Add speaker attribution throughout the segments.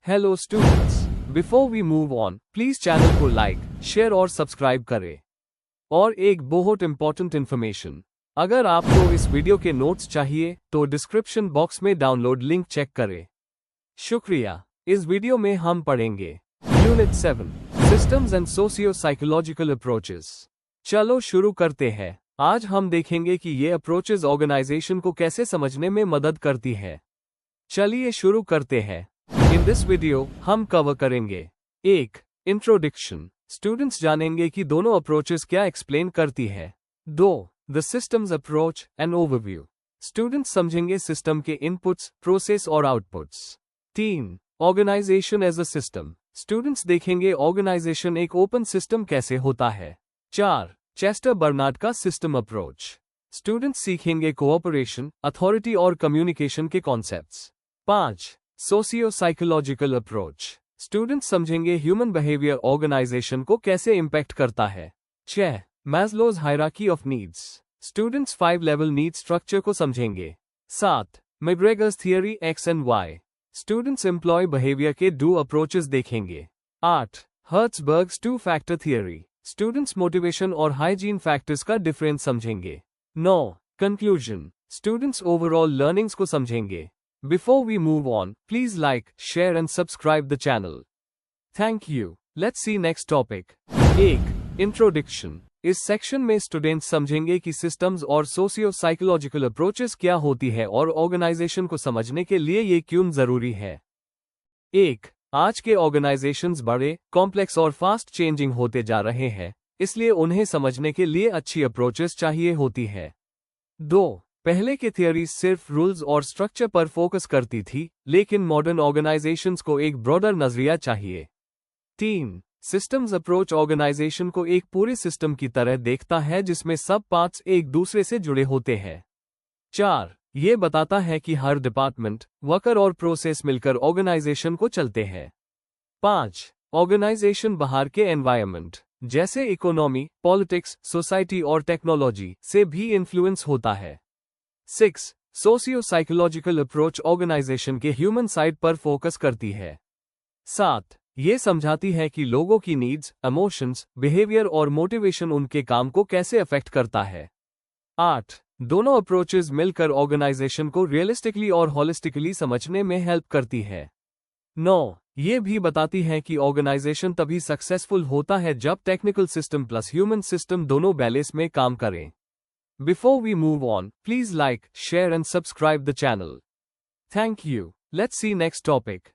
Speaker 1: Hello students, before we move on please channel को like, share और subscribe करें। और एक बहुत इंपॉर्टेंट इन्फॉर्मेशन, अगर आपको इस वीडियो के नोट्स चाहिए तो डिस्क्रिप्शन बॉक्स में डाउनलोड लिंक चेक करें। शुक्रिया। इस वीडियो में हम पढ़ेंगे unit 7 systems and socio psychological approaches. चलो शुरू करते हैं। आज हम देखेंगे कि ये अप्रोचेस ऑर्गेनाइजेशन को कैसे समझने में मदद करती है। चलिए शुरू करते हैं। इन दिस वीडियो हम कवर करेंगे 1. इंट्रोडक्शन, स्टूडेंट्स जानेंगे कि दोनों अप्रोचेस क्या एक्सप्लेन करती है। 2. The systems approach and overview, students समझेंगे सिस्टम के इनपुट्स, प्रोसेस और outputs. 3. Organisation as a system, students देखेंगे ऑर्गेनाइजेशन एक ओपन सिस्टम कैसे होता है। 4. चेस्टर बर्नार्ड का सिस्टम अप्रोच, स्टूडेंट्स सीखेंगे कोऑपरेशन, अथॉरिटी और कम्युनिकेशन के concepts. 5. Socio psychological approach, students समझेंगे ह्यूमन बिहेवियर ऑर्गेनाइजेशन को कैसे इंपैक्ट करता है। 6. Maslow's hierarchy of needs, students 5 level need structure को समझेंगे। 7. McGregor's theory X and Y, students employ behaviour के 2 अप्रोचेस देखेंगे। 8. Herzberg's 2 factor theory, students motivation और हाइजीन फैक्टर्स का डिफरेंस समझेंगे। 9. कंक्लूजन, स्टूडेंट्स ओवरऑल लर्निंग्स को समझेंगे। Before we move on, please like, share and subscribe the channel. Thank you. Let's see next topic. 1. Introduction. इस section में students समझेंगे कि systems और सोशियो साइकोलॉजिकल अप्रोचेस क्या होती है और ऑर्गेनाइजेशन को समझने के लिए ये क्यों जरूरी है। 1. आज के ऑर्गेनाइजेशंस बड़े, कॉम्प्लेक्स और फास्ट चेंजिंग होते जा रहे हैं, इसलिए उन्हें समझने के लिए अच्छी अप्रोचेस चाहिए होती है। 2. पहले के थियरीज सिर्फ रूल्स और स्ट्रक्चर पर फोकस करती थी, लेकिन मॉडर्न ऑर्गेनाइजेशंस को एक ब्रॉडर नजरिया चाहिए। 3. सिस्टम्स अप्रोच ऑर्गेनाइजेशन को एक पूरे सिस्टम की तरह देखता है जिसमें सब पार्ट्स एक दूसरे से जुड़े होते हैं। 4. ये बताता है कि हर डिपार्टमेंट, वर्कर और प्रोसेस मिलकर ऑर्गेनाइजेशन को चलते हैं। 5. ऑर्गेनाइजेशन बाहर के एनवायरनमेंट जैसे इकोनॉमी, पॉलिटिक्स, सोसाइटी और टेक्नोलॉजी से भी इन्फ्लुएंस होता है। 6. सोशियो साइकोलॉजिकल अप्रोच ऑर्गेनाइजेशन के ह्यूमन साइड पर फोकस करती है। 7. ये समझाती है कि लोगों की नीड्स, इमोशंस, बिहेवियर और मोटिवेशन उनके काम को कैसे अफेक्ट करता है। 8. दोनों अप्रोचेस मिलकर ऑर्गेनाइजेशन को रियलिस्टिकली और होलिस्टिकली समझने में हेल्प करती है। 9. ये भी बताती है कि ऑर्गेनाइजेशन तभी सक्सेसफुल होता है जब technical system plus human system दोनों बैलेंस में काम करें। Before we move on, please like, share and subscribe the channel. Thank you. Let's see next topic.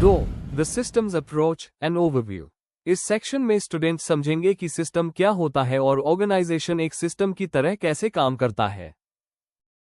Speaker 1: 2. The systems approach and overview. इस सेक्शन में स्टूडेंट्स समझेंगे कि सिस्टम क्या होता है और ऑर्गेनाइजेशन एक सिस्टम की तरह कैसे काम करता है।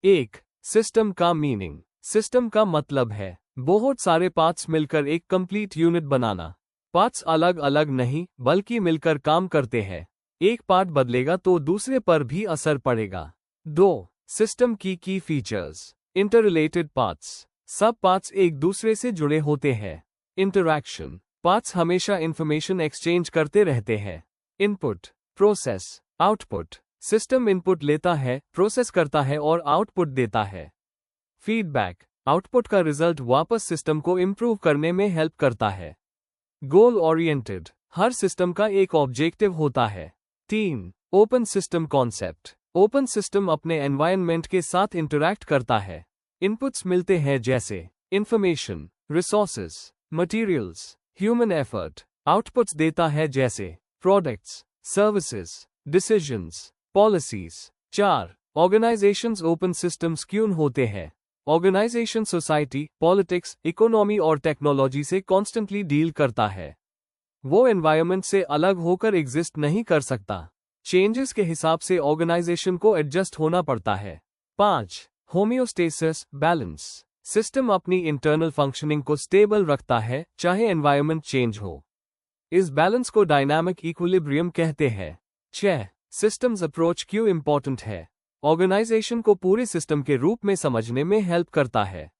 Speaker 1: 1. सिस्टम का मीनिंग, सिस्टम का मतलब है बहुत सारे पार्ट्स मिलकर एक कंप्लीट यूनिट बनाना। पार्ट्स अलग अलग नहीं, बल्कि मिलकर काम करते हैं। एक पार्ट बदलेगा तो दूसरे पर भी असर पड़ेगा। 2. सिस्टम की फीचर्स, इंटररिलेटेड पार्ट्स, सब पार्ट्स एक दूसरे से जुड़े होते हैं। इंटरैक्शन, पार्ट्स हमेशा इंफॉर्मेशन एक्सचेंज करते रहते हैं। Input, process, output, system input लेता है, प्रोसेस करता है और आउटपुट देता है। फीडबैक, आउटपुट का रिजल्ट वापस सिस्टम को इंप्रूव करने में हेल्प करता है। गोल ओरिएंटेड, हर सिस्टम का एक ऑब्जेक्टिव होता है। 3. Open system concept, open system अपने एनवायरनमेंट के साथ इंटरैक्ट करता है। इनपुट्स मिलते हैं जैसे information, resources, materials, human effort. Outputs देता है जैसे products, services, decisions, policies. 4. Organisations open systems क्यों होते हैं। ऑर्गेनाइजेशन सोसाइटी, पॉलिटिक्स, इकोनॉमी और टेक्नोलॉजी से कॉन्स्टेंटली डील करता है। वो एनवायरनमेंट से अलग होकर एग्जिस्ट नहीं कर सकता। चेंजेस के हिसाब से ऑर्गेनाइजेशन को एडजस्ट होना पड़ता है। 5. होमियोस्टेसिस, बैलेंस, सिस्टम अपनी इंटरनल फंक्शनिंग को स्टेबल रखता है चाहे एनवायरनमेंट चेंज हो। इस बैलेंस को डायनामिक इक्विलिब्रियम कहते हैं। 6. सिस्टम्स अप्रोच क्यों इंपॉर्टेंट है। ऑर्गेनाइजेशन को पूरे सिस्टम के रूप में समझने में हेल्प करता है।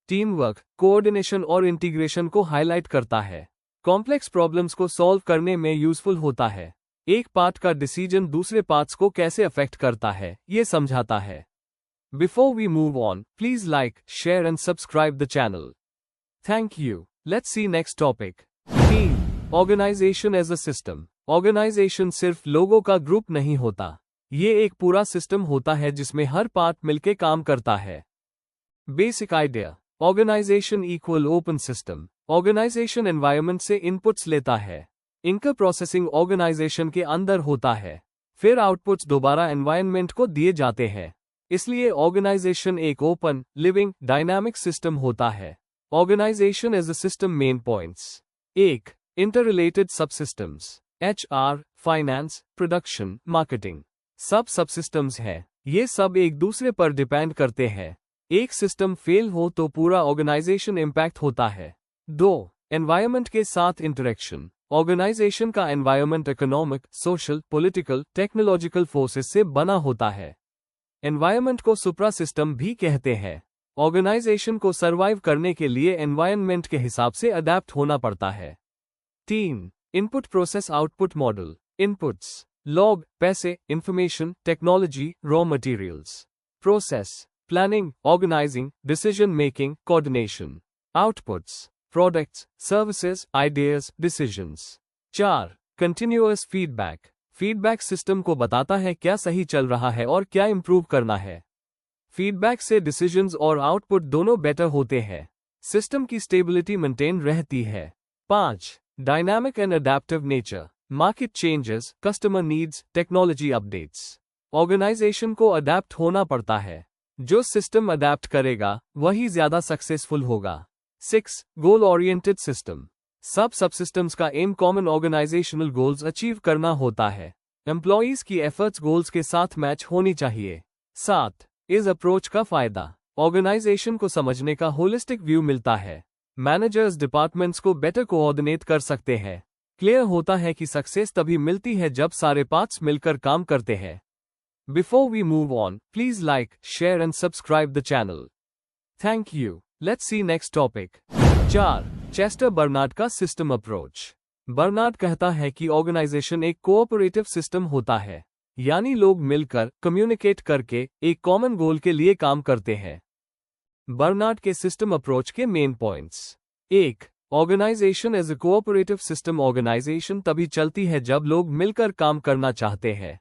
Speaker 1: टीम वर्क, कोऑर्डिनेशन और इंटीग्रेशन को हाईलाइट करता है। कॉम्प्लेक्स प्रॉब्लम्स को सॉल्व करने में यूजफुल होता है। एक पार्ट का डिसीजन दूसरे पार्ट्स को कैसे अफेक्ट करता है, ये समझाता है। Before we move on, please like, share and subscribe the channel. Thank you. Let's see next topic. 3. Organization as a system. Organisation सिर्फ लोगों का ग्रुप नहीं होता, ये एक पूरा सिस्टम होता है जिसमें हर पार्ट मिलके काम करता है। Basic idea, organisation equal open system. Organisation environment से इनपुट्स लेता है, इनका प्रोसेसिंग ऑर्गेनाइजेशन के अंदर होता है, फिर आउटपुट्स दोबारा एनवायरनमेंट को दिए जाते हैं। इसलिए ऑर्गेनाइजेशन एक ओपन, लिविंग, डायनामिक सिस्टम होता है। Organisation as a system main points. 1. Interrelated subsystems. HR, finance, production, marketing सब सबसिस्टम्स हैं। ये सब एक दूसरे पर डिपेंड करते हैं। एक सिस्टम फेल हो तो पूरा ऑर्गेनाइजेशन इम्पैक्ट होता है। 2. एनवायरनमेंट के साथ इंटरेक्शन। ऑर्गेनाइजेशन का environment economic, social, political, technological forces से बना होता है। एनवायरनमेंट को सुप्रा सिस्टम भी कहते हैं। ऑर्गेनाइजेशन को सर्वाइव करने के लिए एनवायरनमेंट के हिसाब से अडेप्ट होना पड़ता है। 3. Input process output model. Inputs, लॉग, पैसे, information, technology, raw materials. Process, planning, organizing, decision making, coordination. Outputs, products, services, ideas, decisions. 4. Continuous feedback. Feedback system को बताता है क्या सही चल रहा है और क्या इंप्रूव करना है। फीडबैक से डिसीजंस और आउटपुट दोनों बेटर होते हैं। सिस्टम की स्टेबिलिटी मेंटेन रहती है। 5. Dynamic and adaptive nature. Market changes, customer needs, technology updates. Organisation को अडेप्ट होना पड़ता है। जो सिस्टम अडेप्ट करेगा वही ज्यादा सक्सेसफुल होगा। 6. Goal oriented system. सब सबसिस्टम्स का aim common organisational goals achieve करना होता है। एम्प्लॉयज की एफर्ट्स गोल्स के साथ मैच होनी चाहिए। 7. इस अप्रोच का फायदा, ऑर्गेनाइजेशन को समझने का होलिस्टिक व्यू मिलता है। मैनेजर्स डिपार्टमेंट्स को बेटर कोऑर्डिनेट कर सकते हैं। क्लियर होता है कि सक्सेस तभी मिलती है जब सारे पार्ट्स मिलकर काम करते हैं। Before we move on, please like, share and subscribe the channel. Thank you. Let's see next topic. 4. Chester Barnard का सिस्टम अप्रोच। बर्नार्ड कहता है कि ऑर्गेनाइजेशन एक कोऑपरेटिव सिस्टम होता है, यानी लोग मिलकर, कम्युनिकेट करके एक कॉमन गोल के लिए काम करते हैं। बर्नार्ड के सिस्टम अप्रोच के main points. 1. Organisation as a cooperative system. Organisation तभी चलती है जब लोग मिलकर काम करना चाहते हैं।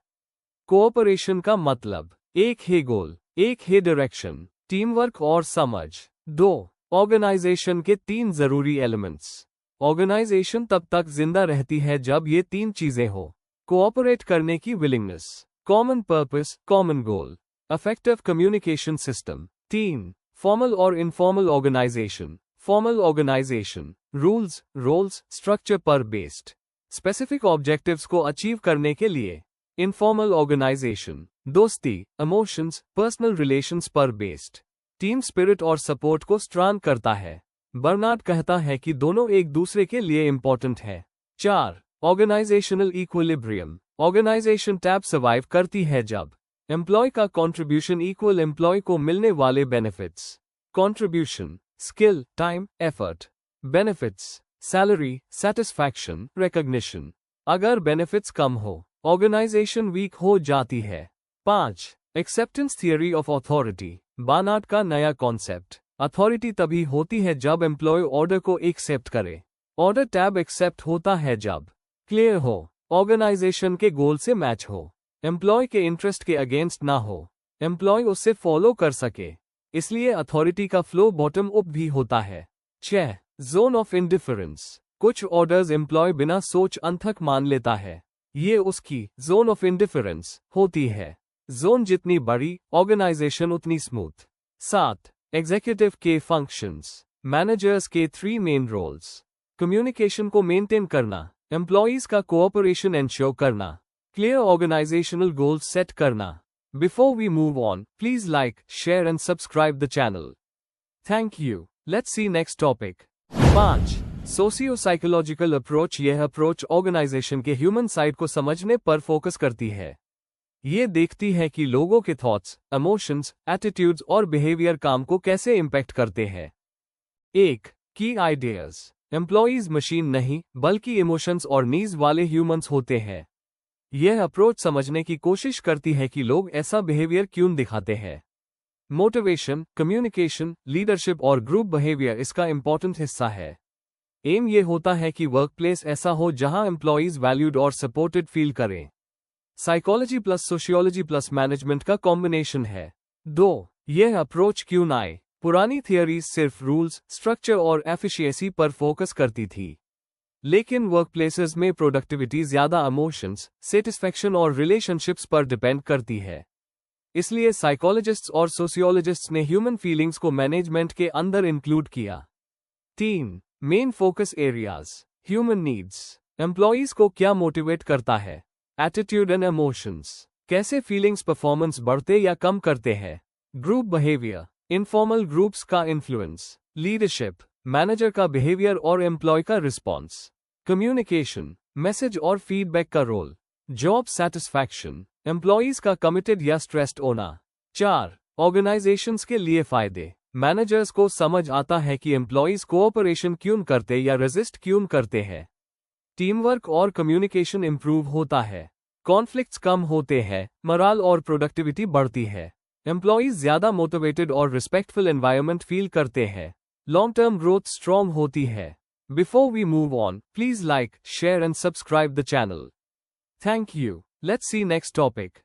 Speaker 1: कोऑपरेशन का मतलब एक ही गोल, एक ही डायरेक्शन, टीम वर्क और समझ। 2. ऑर्गेनाइजेशन के 3 जरूरी एलिमेंट्स। ऑर्गेनाइजेशन तब तक जिंदा रहती है जब ये 3 चीजें हो: कोऑपरेट करने की willingness, common purpose, common goal, effective communication system. 3. Formal और informal organization. Formal organization rules, roles, structure पर बेस्ड, स्पेसिफिक ऑब्जेक्टिव्स को अचीव करने के लिए। इनफॉर्मल ऑर्गेनाइजेशन दोस्ती, इमोशंस, पर्सनल रिलेशंस पर बेस्ड, टीम स्पिरिट और सपोर्ट को स्ट्रॉन्ग करता है। बर्नार्ड कहता है कि दोनों एक दूसरे के लिए इंपॉर्टेंट है। 4. Organisational equilibrium. ऑर्गेनाइजेशन टैब सर्वाइव करती है जब एम्प्लॉय का कंट्रीब्यूशन इक्वल एम्प्लॉय को मिलने वाले benefits. Contribution, skill, time, effort. Benefits, salary, satisfaction, recognition. अगर बेनिफिट्स कम हो, ऑर्गेनाइजेशन वीक हो जाती है। 5. Acceptance theory of authority. Barnard का नया कॉन्सेप्ट। अथॉरिटी तभी होती है जब एम्प्लॉय ऑर्डर को एक्सेप्ट करे। ऑर्डर टैब एक्सेप्ट होता है जब क्लियर हो, ऑर्गेनाइजेशन के गोल से मैच हो, एम्प्लॉय के इंटरेस्ट के अगेंस्ट ना हो, एम्प्लॉय उससे फॉलो कर सके। इसलिए अथॉरिटी का फ्लो बॉटम अप भी होता है। 6. Zone of indifference. कुछ ऑर्डर्स एम्प्लॉय बिना सोच अंतक मान लेता है, ये उसकी जोन ऑफ इंडिफरेंस होती है। जोन जितनी बड़ी, ऑर्गेनाइजेशन उतनी स्मूथ। 7. एग्जीक्यूटिव के फंक्शंस। मैनेजर्स के 3 मेन रोल्स। कम्युनिकेशन को मेंटेन करना, एम्प्लॉयज का कोऑपरेशन एंश्योर करना, क्लियर ऑर्गेनाइजेशनल गोल्स सेट करना। Before we move on, please like, share and subscribe the channel. Thank you. Let's see next topic. 5. Socio psychological approach. यह approach organisation के human side को समझने पर focus करती है। ये देखती है कि लोगों के थॉट्स, इमोशंस, एटीट्यूड्स और बिहेवियर काम को कैसे इम्पैक्ट करते हैं। 1. की आइडियाज। एम्प्लॉयज मशीन नहीं, बल्कि इमोशंस और नीड्स वाले ह्यूमंस होते हैं। यह अप्रोच समझने की कोशिश करती है कि लोग ऐसा बिहेवियर क्यों दिखाते हैं। मोटिवेशन, कम्युनिकेशन, लीडरशिप और ग्रुप बिहेवियर इसका इंपॉर्टेंट हिस्सा है। एम ये होता है कि वर्कप्लेस ऐसा हो जहां एम्प्लॉयज वैल्यूड और सपोर्टेड फील करें। Psychology plus sociology plus management का कॉम्बिनेशन है। 2. यह अप्रोच क्यों न आए? पुरानी थियरीज सिर्फ रूल्स, स्ट्रक्चर और एफिशिएंसी पर फोकस करती थी, लेकिन वर्कप्लेसेस में प्रोडक्टिविटी ज्यादा इमोशंस, सेटिस्फैक्शन और रिलेशनशिप्स पर डिपेंड करती है। इसलिए साइकोलॉजिस्ट्स और सोशियोलॉजिस्ट्स ने ह्यूमन फीलिंग्स को मैनेजमेंट के अंदर इंक्लूड किया। 3. Main focus areas. Human needs. Employees को क्या मोटिवेट करता है? Attitude and emotions. कैसे फीलिंग्स परफॉर्मेंस बढ़ते या कम करते हैं? Group behaviour. इनफॉर्मल ग्रुप्स का इन्फ्लुएंस। लीडरशिप। मैनेजर का बिहेवियर और एम्प्लॉय का रिस्पॉन्स। कम्युनिकेशन। मैसेज और फीडबैक का रोल। Job satisfaction. एम्प्लॉयज का कमिटेड या स्ट्रेस्ड होना। 4. ऑर्गेनाइजेशंस के लिए फायदे। मैनेजर्स को समझ आता है कि एम्प्लॉयज कोऑपरेशन क्यों करते या रेजिस्ट क्यों करते हैं। टीम वर्क और कम्युनिकेशन इंप्रूव होता है। कॉन्फ्लिक्ट्स कम होते हैं, मोराल और प्रोडक्टिविटी बढ़ती है। एम्प्लॉयज ज्यादा मोटिवेटेड और रिस्पेक्टफुल एनवायरनमेंट फील करते हैं। लॉन्ग टर्म ग्रोथ स्ट्रॉन्ग होती है। Before we move on, please like, share and subscribe the channel. Thank you. Let's see next topic.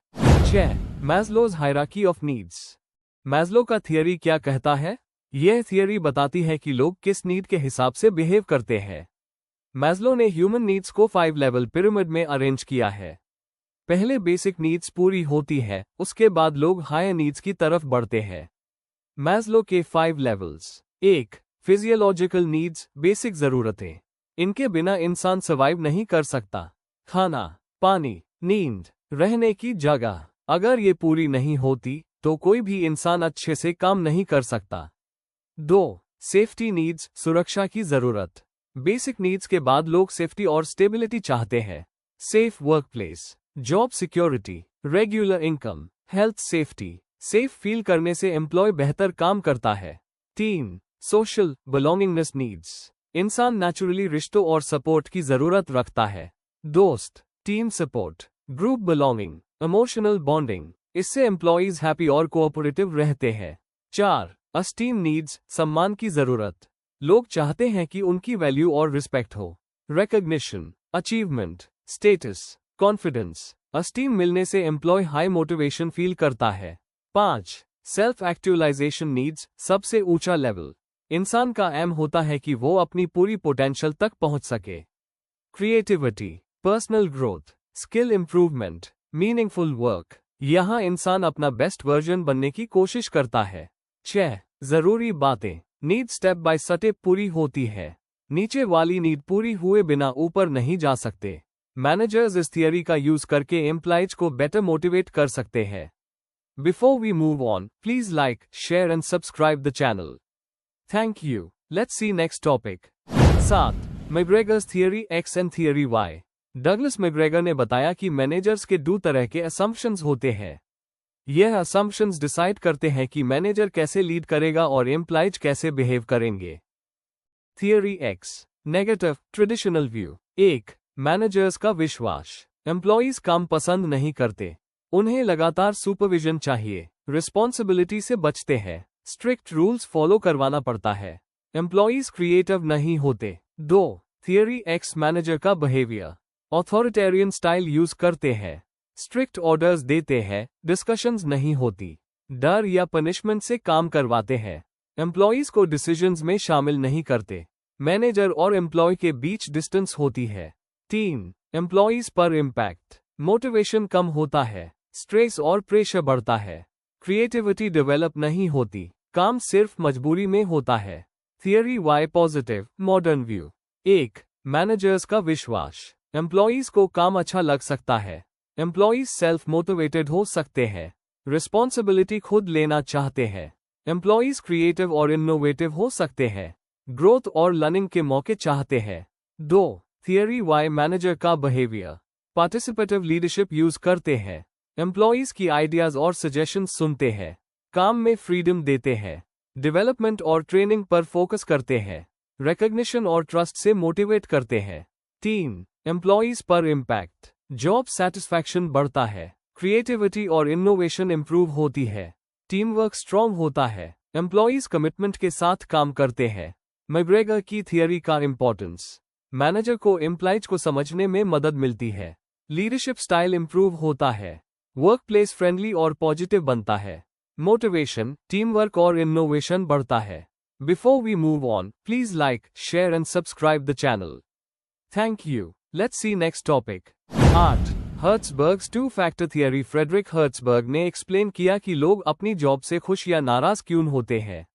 Speaker 1: 6. Maslow's hierarchy of needs. Maslow का theory क्या कहता है? यह थियरी बताती है कि लोग किस नीड के हिसाब से बिहेव करते हैं। मैस्लो ने ह्यूमन नीड्स को 5 लेवल पिरामिड में अरेंज किया है। पहले बेसिक नीड्स पूरी होती है, उसके बाद लोग हायर नीड्स की तरफ बढ़ते हैं। मैस्लो के 5 लेवल्स। 1. फिजियोलॉजिकल नीड्स, बेसिक जरूरतें। इनके बिना इंसान सर्वाइव नहीं कर सकता। खाना, पानी, नींद, रहने की जगह। अगर ये पूरी नहीं होती तो कोई भी इंसान अच्छे से काम नहीं कर सकता। 2. सेफ्टी नीड्स, सुरक्षा की जरूरत। बेसिक नीड्स के बाद लोग सेफ्टी और स्टेबिलिटी चाहते हैं। Safe workplace, job security, regular income, health safety. Safe feel करने से एम्प्लॉय बेहतर काम करता है। 3. Social belongingness needs. इंसान नेचुरली रिश्तों और सपोर्ट की जरूरत रखता है। दोस्त, team support, group belonging, emotional bonding. इससे एम्प्लॉयज हैप्पी और कोऑपरेटिव रहते हैं। 4. अस्टीम नीड्स, सम्मान की जरूरत। लोग चाहते हैं कि उनकी वैल्यू और रिस्पेक्ट हो। Recognition, achievement, status, confidence. Esteem मिलने से एम्प्लॉय हाई मोटिवेशन फील करता है। 5. सेल्फ एक्चुअलाइजेशन नीड्स, सबसे ऊंचा लेवल। इंसान का एम होता है कि वो अपनी पूरी पोटेंशियल तक पहुंच सके। Creativity, personal growth, skill improvement, meaningful work. यहां इंसान अपना बेस्ट वर्जन बनने की कोशिश करता है। 6. जरूरी बातें, नीड स्टेप बाय स्टेप पूरी होती है। नीचे वाली नीड पूरी हुए बिना ऊपर नहीं जा सकते। मैनेजर्स इस थियरी का यूज करके एम्प्लॉयज को बेटर मोटिवेट कर सकते हैं। Before we move on, please like, share and subscribe the channel. Thank you. Let's see next topic. 7. McGregor's theory X and theory Y. Douglas McGregor ने बताया कि मैनेजर्स के 2 तरह के असम्पशंस होते हैं। यह असम्पशंस डिसाइड करते हैं कि मैनेजर कैसे लीड करेगा और एम्प्लॉयज कैसे बिहेव करेंगे। Theory x, negative traditional view. 1. Managers का विश्वास। एम्प्लॉयज काम पसंद नहीं करते, उन्हें लगातार सुपरविजन चाहिए, रिस्पॉन्सिबिलिटी से बचते हैं, स्ट्रिक्ट रूल्स फॉलो करवाना पड़ता है, एम्प्लॉयज क्रिएटिव नहीं होते। 2. थियरी एक्स, मैनेजर का बिहेवियर। ऑथोरिटेरियन स्टाइल यूज करते हैं, स्ट्रिक्ट ऑर्डर्स देते हैं, डिस्कशंस नहीं होती, डर या पनिशमेंट से काम करवाते हैं, एम्प्लॉयज को डिसीजंस में शामिल नहीं करते, मैनेजर और एम्प्लॉय के बीच डिस्टेंस होती है। 3. एम्प्लॉयज पर इम्पैक्ट। मोटिवेशन कम होता है, स्ट्रेस और प्रेशर बढ़ता है, क्रिएटिविटी डेवलप नहीं होती, काम सिर्फ मजबूरी में होता है। Theory Y, positive modern view. 1. Managers का विश्वास। एम्प्लॉयज को काम अच्छा लग सकता है, एम्प्लॉयज सेल्फ मोटिवेटेड हो सकते हैं, रिस्पॉन्सिबिलिटी खुद लेना चाहते हैं, एम्प्लॉयज क्रिएटिव और इनोवेटिव हो सकते हैं, ग्रोथ और लर्निंग के मौके चाहते हैं। 2. थियरी वाई, मैनेजर का बिहेवियर। पार्टिसिपेटिव लीडरशिप यूज करते हैं, एम्प्लॉयज की आइडियाज और सजेशंस सुनते हैं, काम में फ्रीडम देते हैं, डेवलपमेंट और ट्रेनिंग पर फोकस करते हैं, रिकॉग्निशन और ट्रस्ट से मोटिवेट करते हैं। 3. एम्प्लॉयज पर इम्पैक्ट। जॉब सेटिस्फैक्शन बढ़ता है, क्रिएटिविटी और इनोवेशन इंप्रूव होती है, टीम वर्क स्ट्रॉन्ग होता है, एम्प्लॉयज कमिटमेंट के साथ काम करते हैं, मैग्रेगर की थियरी का इंपॉर्टेंस। मैनेजर को एम्प्लॉइज को समझने में मदद मिलती है। लीडरशिप स्टाइल इंप्रूव होता है। वर्क प्लेस फ्रेंडली और पॉजिटिव बनता है। मोटिवेशन, टीम वर्क और इनोवेशन बढ़ता है। Before we move on, please like, share and subscribe the channel. Thank you. Let's see next topic. 8. Herzberg's two factor theory. Frederick Herzberg ने explain किया कि लोग अपनी जॉब से खुश या नाराज क्यों होते हैं।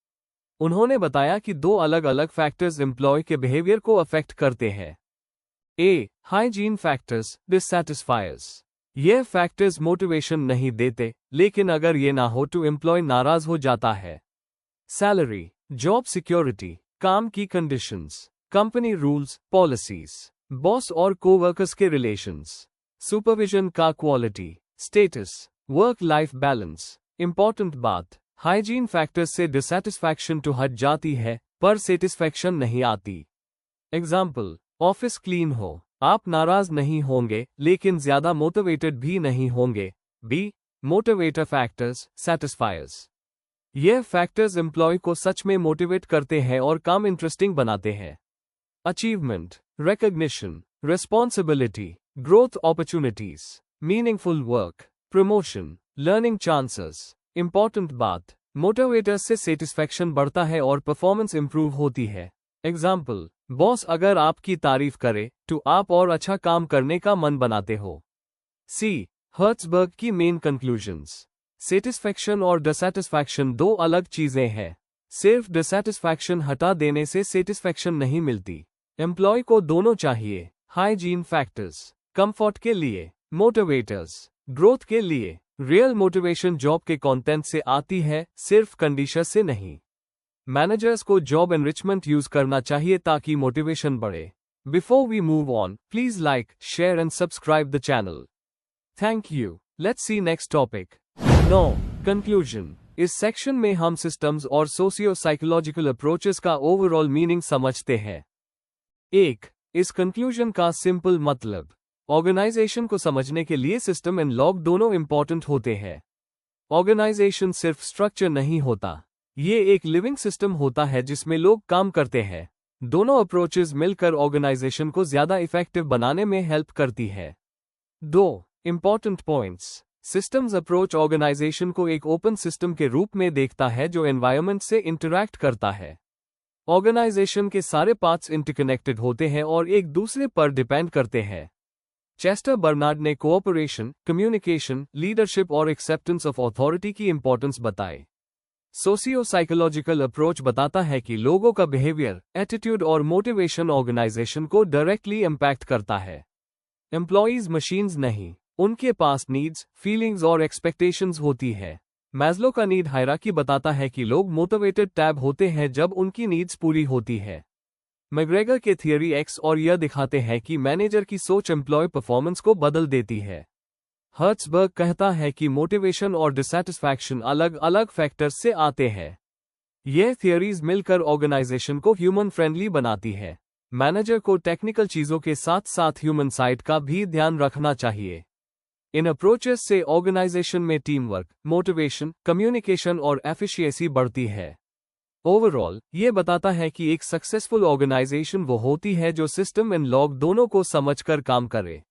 Speaker 1: उन्होंने बताया कि दो अलग अलग फैक्टर्स एम्प्लॉय के बिहेवियर को अफेक्ट करते हैं। ए. Hygiene factors, dissatisfiers. ये फैक्टर्स मोटिवेशन नहीं देते, लेकिन अगर ये ना हो तो एम्प्लॉय नाराज हो जाता है। सैलरी, जॉब सिक्योरिटी, काम की conditions, company rules policies, boss और कोवर्कर्स के रिलेशंस, सुपरविजन का quality, status, work life balance. Important बात, हाइजीन फैक्टर्स से डिससैटिस्फैक्शन तो हट जाती है, पर सेटिस्फैक्शन नहीं आती। एग्जाम्पल, ऑफिस क्लीन हो, आप नाराज नहीं होंगे, लेकिन ज्यादा मोटिवेटेड भी नहीं होंगे। बी. Motivator factors, satisfiers. यह फैक्टर्स एम्प्लॉय को सच में मोटिवेट करते हैं और काम इंटरेस्टिंग बनाते हैं। Achievement, recognition, responsibility, growth opportunities, meaningful work, promotion, learning chances. Important बात, मोटिवेटर्स से सेटिस्फैक्शन बढ़ता है और परफॉर्मेंस इंप्रूव होती है। एग्जाम्पल, बॉस अगर आपकी तारीफ करे तो आप और अच्छा काम करने का मन बनाते हो। सी. हर्ट्सबर्ग की मेन कंक्लूजन्स। सेटिस्फैक्शन और डिससैटिस्फैक्शन दो अलग चीजें हैं। सिर्फ डिससैटिस्फैक्शन हटा देने से सेटिस्फैक्शन नहीं मिलती। एम्प्लॉय को दोनों चाहिए। हाइजीन फैक्टर्स, कंफर्ट के लिए, मोटिवेटर्स, ग्रोथ के लिए। रियल मोटिवेशन जॉब के कंटेंट से आती है, सिर्फ कंडीशन से नहीं। मैनेजर्स को जॉब एनरिचमेंट यूज करना चाहिए ताकि मोटिवेशन बढ़े। Before we move on, please like, share and subscribe the channel. Thank you. Let's see next topic. 9. Conclusion. इस सेक्शन में हम सिस्टम्स और सोशियो साइकोलॉजिकल अप्रोचेस का ओवरऑल मीनिंग समझते हैं। 1. इस कंक्लूजन का सिंपल मतलब, ऑर्गेनाइजेशन को समझने के लिए सिस्टम एंड लॉग दोनों इंपॉर्टेंट होते हैं। ऑर्गेनाइजेशन सिर्फ स्ट्रक्चर नहीं होता, ये एक लिविंग सिस्टम होता है जिसमें लोग काम करते हैं। दोनों अप्रोचेस मिलकर ऑर्गेनाइजेशन को ज्यादा इफेक्टिव बनाने में हेल्प करती है। 2. Important points. Systems approach organisation को एक ओपन सिस्टम के रूप में देखता है जो एनवायरनमेंट से इंटरैक्ट करता है। ऑर्गेनाइजेशन के सारे पार्ट्स इंटरकनेक्टेड होते हैं और एक दूसरे पर डिपेंड करते हैं। चेस्टर बर्नार्ड ने कोऑपरेशन, कम्युनिकेशन, लीडरशिप और एक्सेप्टेंस ऑफ अथॉरिटी की इंपॉर्टेंस बताई। सोशियो साइकोलॉजिकल अप्रोच बताता है कि लोगों का बिहेवियर, एटीट्यूड और मोटिवेशन ऑर्गेनाइजेशन को डायरेक्टली इम्पैक्ट करता है। एम्प्लॉयज मशीन्स नहीं, उनके पास नीड्स, फीलिंग्स और एक्सपेक्टेशंस होती है। मैस्लो का नीड हायरार्की बताता है कि लोग मोटिवेटेड टैब होते हैं जब उनकी नीड्स पूरी होती है। मैग्रेगर के थियरी एक्स और यह दिखाते हैं कि मैनेजर की सोच एम्प्लॉय परफॉर्मेंस को बदल देती है। हर्ट्सबर्ग कहता है कि मोटिवेशन और डिससैटिस्फैक्शन अलग अलग फैक्टर्स से आते हैं। यह थियरीज मिलकर ऑर्गेनाइजेशन को ह्यूमन फ्रेंडली बनाती है। मैनेजर को टेक्निकल चीजों के साथ साथ ह्यूमन साइड का भी ध्यान रखना चाहिए। इन अप्रोचेस से ऑर्गेनाइजेशन में टीम वर्क, मोटिवेशन, कम्युनिकेशन और एफिशिएंसी बढ़ती है। ओवरऑल, ये बताता है कि एक सक्सेसफुल ऑर्गेनाइजेशन वो होती है जो सिस्टम एंड लॉग दोनों को समझकर काम करे।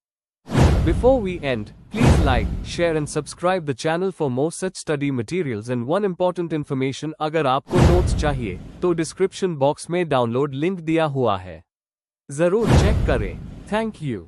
Speaker 1: Before we end, please like, share and subscribe the channel for more such study materials and one important information अगर आपको नोट्स चाहिए तो डिस्क्रिप्शन बॉक्स में डाउनलोड लिंक दिया हुआ है, जरूर चेक करें। Thank you.